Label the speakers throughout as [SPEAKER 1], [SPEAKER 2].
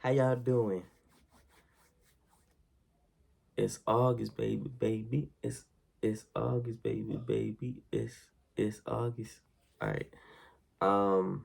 [SPEAKER 1] How y'all doing? It's August, baby. It's August, baby. It's August. All right. Um,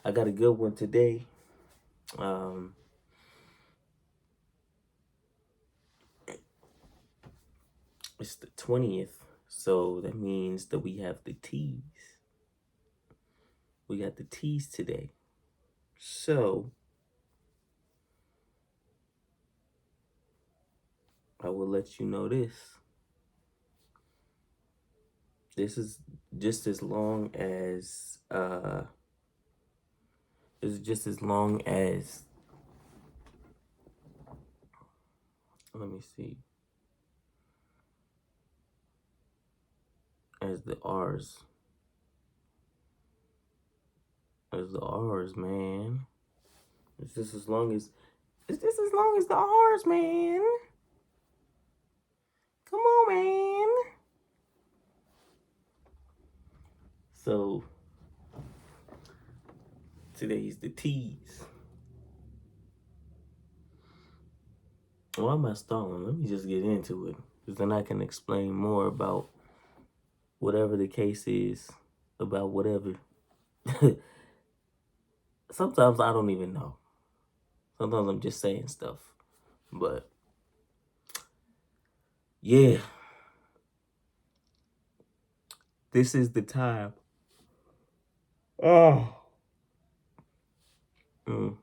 [SPEAKER 1] I got a good one today. Um, it's the 20th, so that means that we have the teas. We got the teas today. So I will let you know this. This is just as long as it's just as long as, let me see, as the R's. As the R's, man. It's just as long as the R's, man. Come on, man. So today's the T's. Why am I stalling? Let me just get into it, because then I can explain more about whatever the case is, about whatever. Sometimes I don't even know. Sometimes I'm just saying stuff. But yeah, this is the time. Oh. Mm.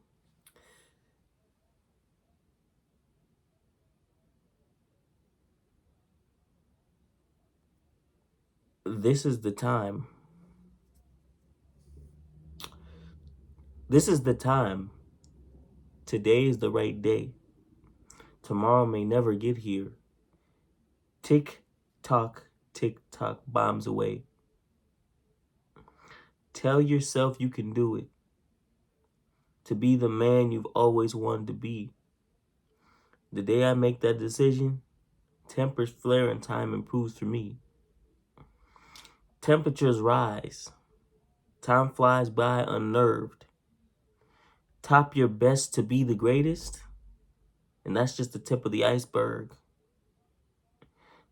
[SPEAKER 1] This is the time. This is the time. Today is the right day. Tomorrow may never get here. Tick tock, bombs away. Tell yourself you can do it. To be the man you've always wanted to be. The day I make that decision, tempers flare and time improves for me. Temperatures rise. Time flies by unnerved. Top your best to be the greatest, and that's just the tip of the iceberg.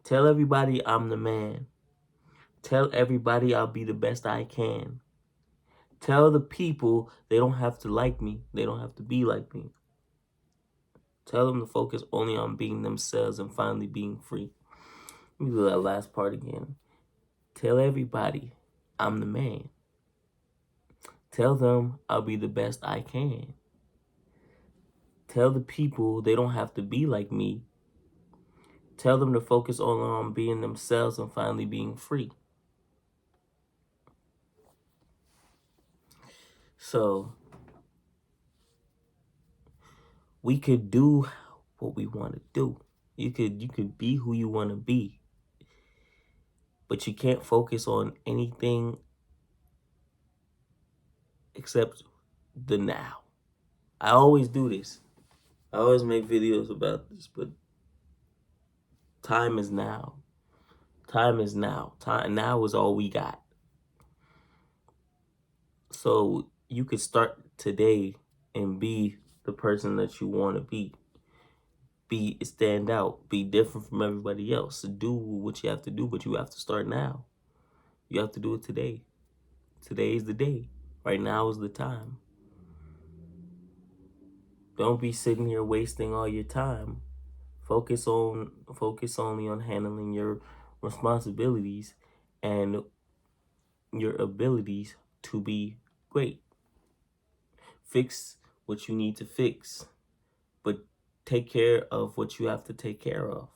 [SPEAKER 1] Tell everybody I'm the man. Tell everybody I'll be the best I can. Tell the people they don't have to like me. They don't have to be like me. Tell them to focus only on being themselves and finally being free. Let me do that last part again. Tell everybody I'm the man. Tell them I'll be the best I can. Tell the people they don't have to be like me. Tell them to focus only on being themselves and finally being free. So we could do what we want to do. You could be who you want to be. But you can't focus on anything except the now. I always do this. I always make videos about this, but time is now. Time is now. Time now is all we got. So you could start today and be the person that you want to be. Stand out. Be different from everybody else. Do what you have to do, but you have to start now. You have to do it today. Today is the day. Right now is the time. Don't be sitting here wasting all your time. Focus only on handling your responsibilities and your abilities to be great. Fix what you need to fix, but take care of what you have to take care of.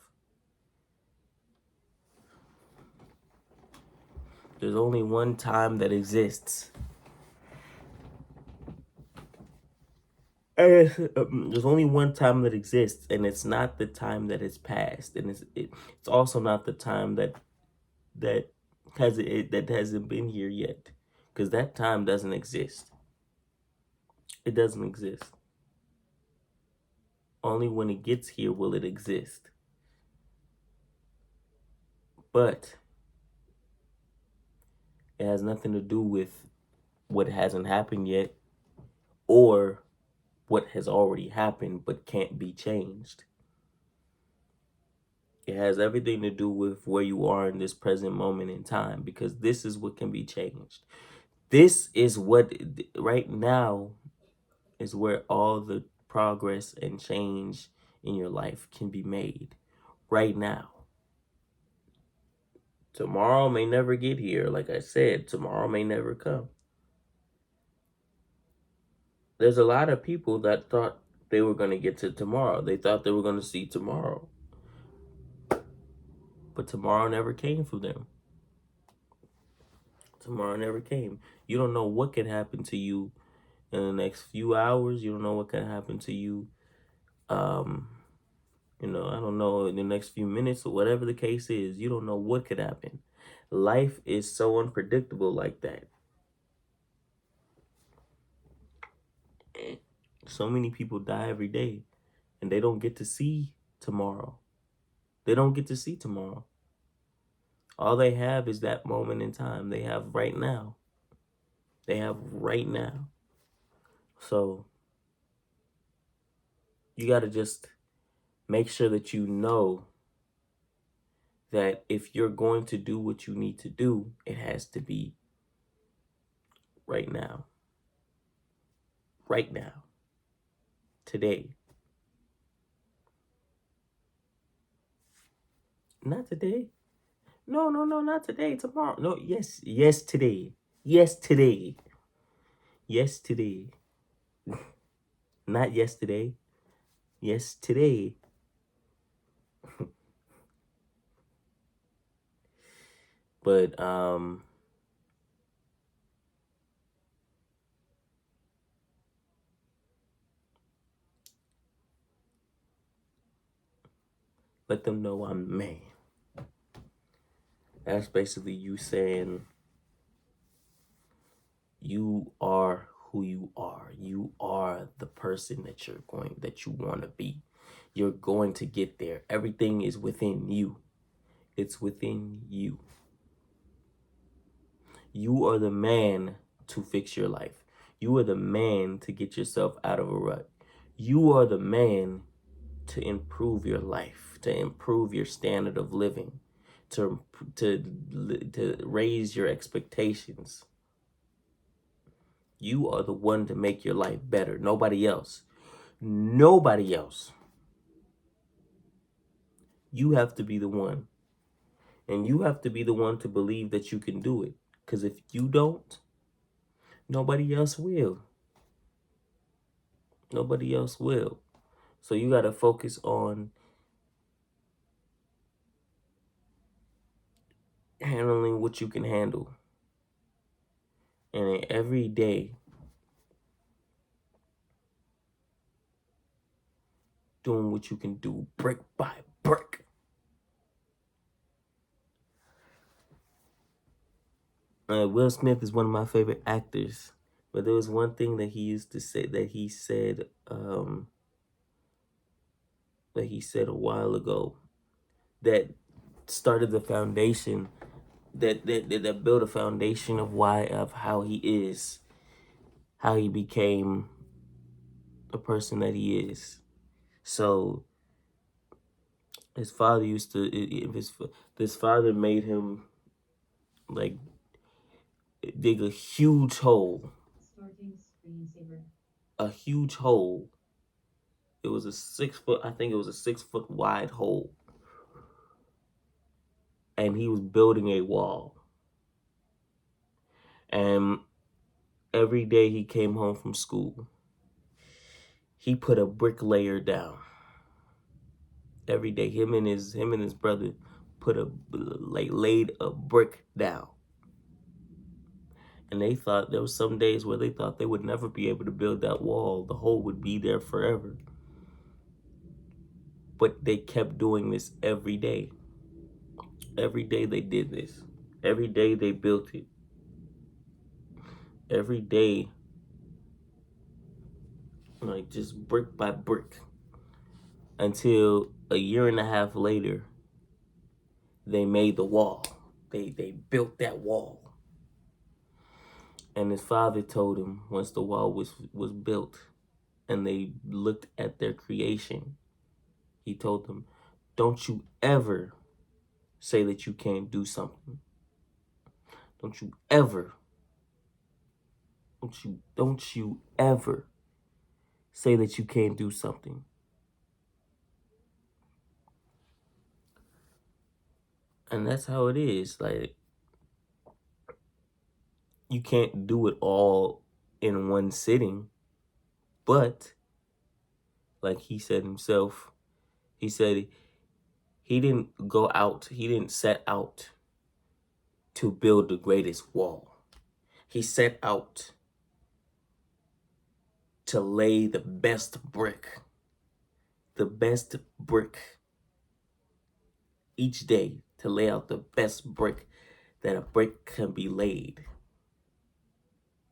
[SPEAKER 1] There's only one time that exists. There's only one time that exists, and it's not the time that has passed, and it's also not the time that hasn't been here yet, because that time doesn't exist. It doesn't exist. Only when it gets here will it exist. But it has nothing to do with what hasn't happened yet or what has already happened but can't be changed. It has everything to do with where you are in this present moment in time, because this is what can be changed. This is what right now is where all the progress and change in your life can be made right now. Tomorrow may never get here. Like I said, tomorrow may never come. There's a lot of people that thought they were going to get to tomorrow. They thought they were going to see tomorrow. But tomorrow never came for them. Tomorrow never came. You don't know what could happen to you in the next few hours. You don't know what can happen to you, I don't know, in the next few minutes or whatever the case is. You don't know what could happen. Life is so unpredictable like that. So many people die every day and they don't get to see tomorrow. They don't get to see tomorrow. All they have is that moment in time. They have right now. They have right now. So you got to just make sure that you know that if you're going to do what you need to do, it has to be right now. Right now. Today. Not today. No, not today. Tomorrow. No, yes, today. Yes, today. Yes, today. Not yesterday. Yes, today. But let them know I'm the man. That's basically you saying you are who you are. You are the person that you want to be. You're going to get there. Everything is within you. It's within you. You are the man to fix your life. You are the man to get yourself out of a rut. You are the man to improve your life, to improve your standard of living, to raise your expectations. You are the one to make your life better. Nobody else. Nobody else. You have to be the one. And you have to be the one to believe that you can do it. Because if you don't, nobody else will. Nobody else will. So you got to focus on handling what you can handle. And every day, doing what you can do brick by brick. Will Smith is one of my favorite actors. But there was one thing that he used to say, that he said a while ago, that started the foundation, that built a foundation of how he is, how he became the person that he is. So his father used to, his father made him like dig a huge hole. A huge hole. It was a 6 foot, I think it was a 6 foot wide hole. And he was building a wall. And every day he came home from school, he put a bricklayer down. Every day, him and his brother laid a brick down. And they thought there was some days where they thought they would never be able to build that wall. The hole would be there forever. But they kept doing this every day. Every day they did this. Every day they built it. Every day, like just brick by brick. Until a year and a half later, they made the wall. They built that wall. And his father told him, once the wall was built and they looked at their creation, he told them, don't you ever say that you can't do something. Don't you ever, don't you ever say that you can't do something. And that's how it is. Like, you can't do it all in one sitting. But, like he said himself, he said he didn't he didn't set out to build the greatest wall. He set out to lay the best brick each day, to lay out the best brick that a brick can be laid.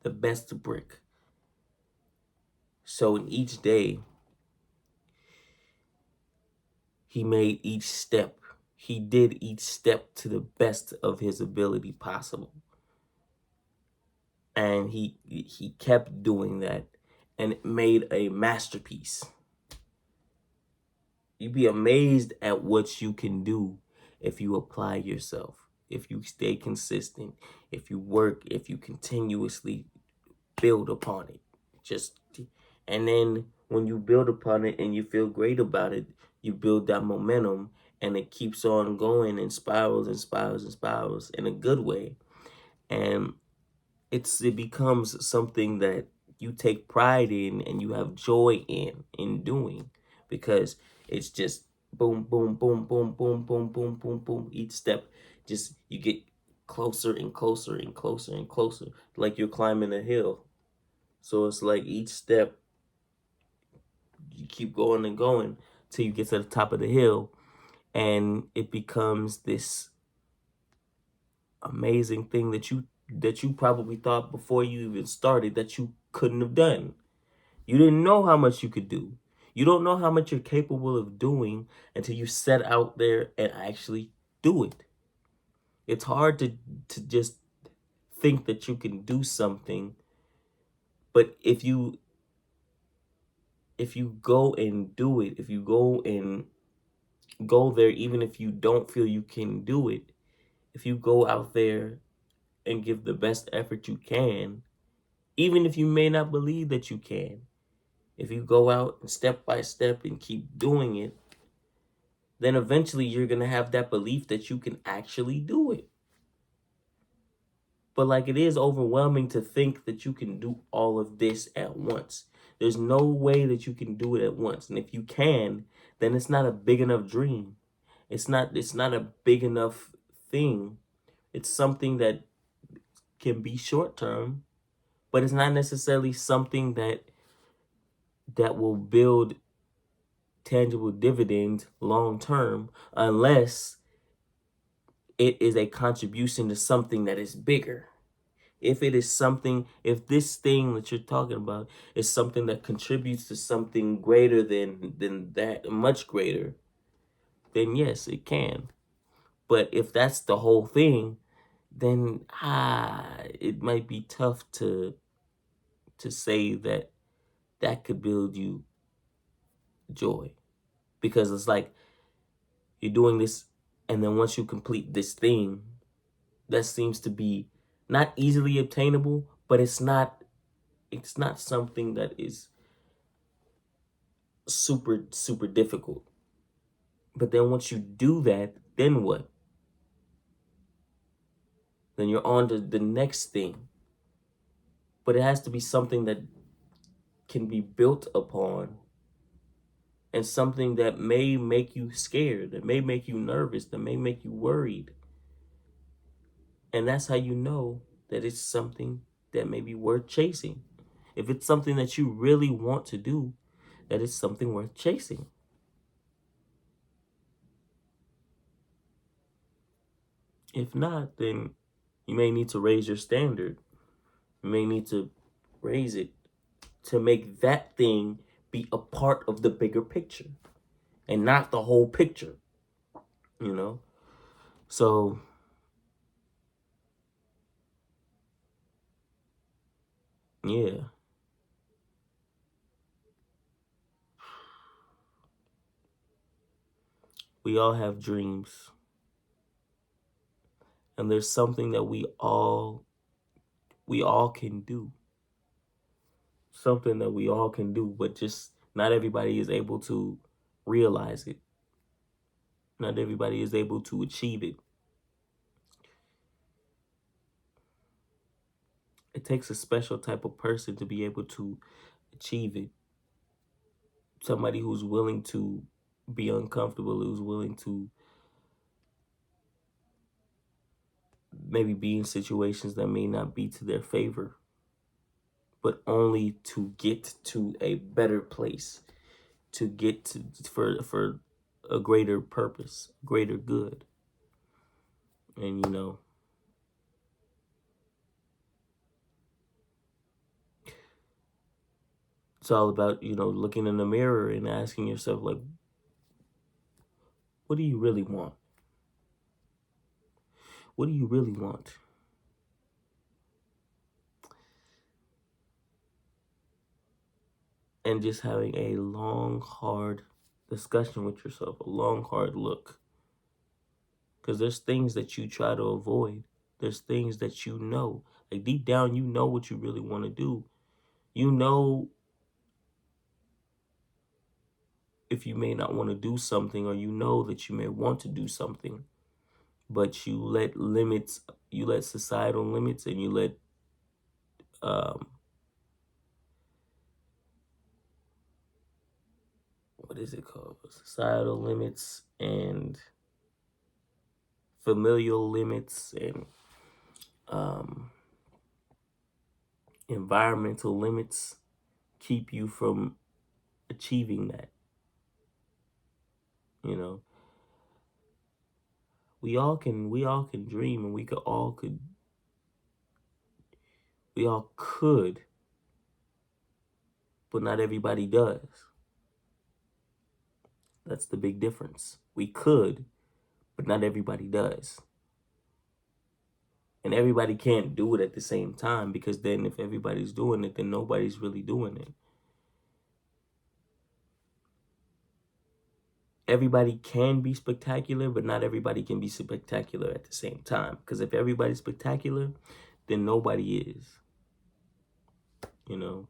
[SPEAKER 1] The best brick. So in each day, he made each step. He did each step to the best of his ability possible. And he kept doing that, and it made a masterpiece. You'd be amazed at what you can do if you apply yourself, if you stay consistent, if you work, if you continuously build upon it. And then when you build upon it and you feel great about it, you build that momentum, and it keeps on going and spirals and spirals and spirals in a good way. And it becomes something that you take pride in and you have joy in doing, because it's just boom, boom, boom, boom, boom, boom, boom, boom, boom. Each step, just you get closer and closer and closer and closer, like you're climbing a hill. So it's like each step, you keep going and going till you get to the top of the hill, and it becomes this amazing thing that you probably thought before you even started that you couldn't have done. You didn't know how much you could do. You don't know how much you're capable of doing until you set out there and actually do it. It's hard to just think that you can do something, but if you go and do it, if you go there, even if you don't feel you can do it, if you go out there and give the best effort you can, even if you may not believe that you can, if you go out and step by step and keep doing it, then eventually you're going to have that belief that you can actually do it. But like, it is overwhelming to think that you can do all of this at once. There's no way that you can do it at once. And if you can, then it's not a big enough dream. It's not a big enough thing. It's something that can be short term, but it's not necessarily something that will build tangible dividends long term, unless it is a contribution to something that is bigger. If this thing that you're talking about is something that contributes to something greater than that, much greater, then yes, it can. But if that's the whole thing, then it might be tough to say that could build you joy, because it's like you're doing this, and then once you complete this thing that seems to be not easily obtainable, but it's not something that is super difficult. But then once you do that, then what? Then you're on to the next thing. But it has to be something that can be built upon, and something that may make you scared, that may make you nervous, that may make you worried. And that's how you know that it's something that may be worth chasing. If it's something that you really want to do, that is something worth chasing. If not, then you may need to raise your standard. You may need to raise it to make that thing be a part of the bigger picture and not the whole picture, you know? So, yeah, we all have dreams. And there's something that we all can do. Something that we all can do, but just not everybody is able to realize it. Not everybody is able to achieve it. It takes a special type of person to be able to achieve it. Somebody who's willing to be uncomfortable, who's willing to maybe be in situations that may not be to their favor, but only to get to a better place, to get to for a greater purpose, greater good. And it's all about, looking in the mirror and asking yourself, like, what do you really want? What do you really want? And just having a long, hard discussion with yourself, a long, hard look. Because there's things that you try to avoid. There's things that like deep down, what you really want to do. You know, if you may not want to do something, or that you may want to do something, but you let societal limits, and you let, um, what is it called? Societal limits and familial limits and um, environmental limits keep you from achieving that. You know, we all can dream, and we all could, but not everybody does. That's the big difference. We could, but not everybody does. And everybody can't do it at the same time, because then if everybody's doing it, then nobody's really doing it. Everybody can be spectacular, but not everybody can be spectacular at the same time. Because if everybody's spectacular, then nobody is. You know,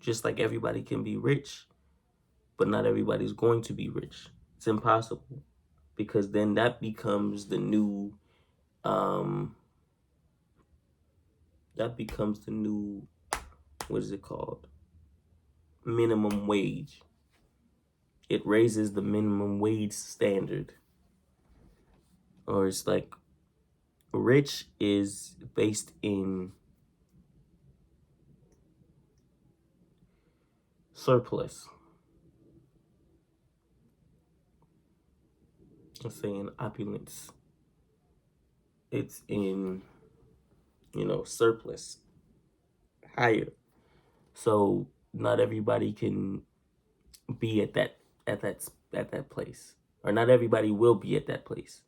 [SPEAKER 1] just like everybody can be rich, but not everybody's going to be rich. It's impossible, because then um, that becomes the new, what is it called? Minimum wage. It raises the minimum wage standard. Or it's like, rich is based in surplus. Let's say in opulence. It's in, surplus, higher. So not everybody can be at that place, or not everybody will be at that place.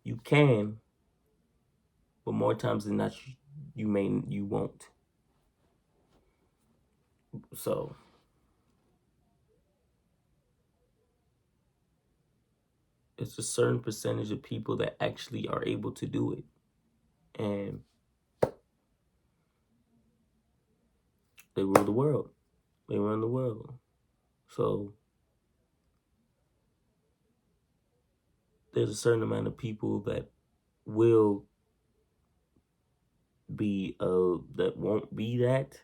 [SPEAKER 1] You can, but more times than not, you won't. So it's a certain percentage of people that actually are able to do it, and they rule the world. They run the world. So there's a certain amount of people that will be that won't be that,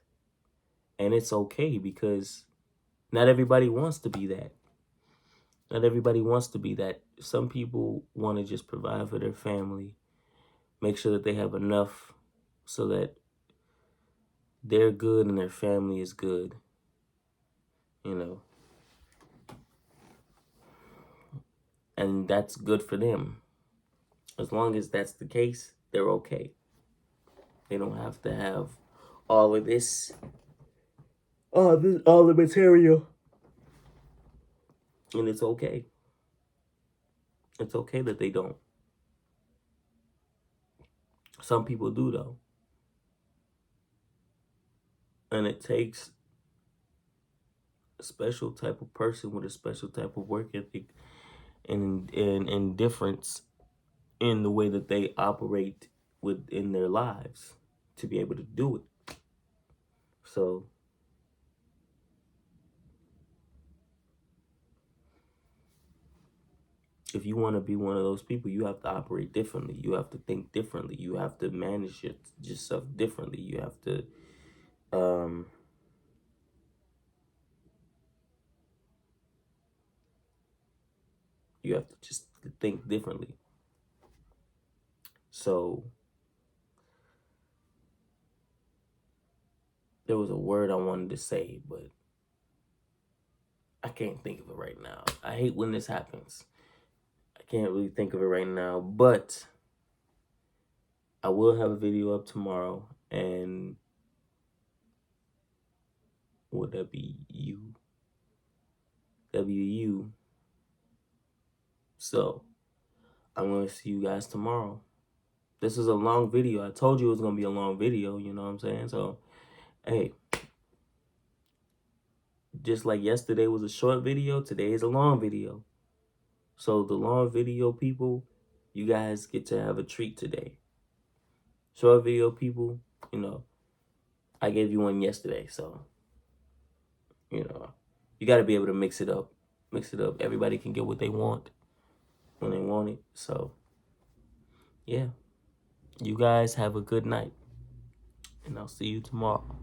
[SPEAKER 1] and it's okay, because not everybody wants to be that. Not everybody wants to be that. Some people want to just provide for their family, make sure that they have enough so that they're good and their family is good, you know. And that's good for them. As long as that's the case, they're okay. They don't have to have all of this, all the material. And it's okay. It's okay that they don't. Some people do, though. And it takes a special type of person with a special type of work ethic and difference in the way that they operate within their lives to be able to do it. So if you want to be one of those people, you have to operate differently. You have to think differently. You have to manage yourself differently. You have to just think differently. So there was a word I wanted to say, but I can't think of it right now. I hate when this happens. I can't really think of it right now, but I will have a video up tomorrow, and would that be you? WU. So I'm going to see you guys tomorrow. This is a long video. I told you it was going to be a long video, you know what I'm saying? So, hey, just like yesterday was a short video, today is a long video. So the long video people, you guys get to have a treat today. Short video people, you know, I gave you one yesterday, so, you know, you got to be able to mix it up. Mix it up. Everybody can get what they want when they want it. So, yeah. You guys have a good night, and I'll see you tomorrow.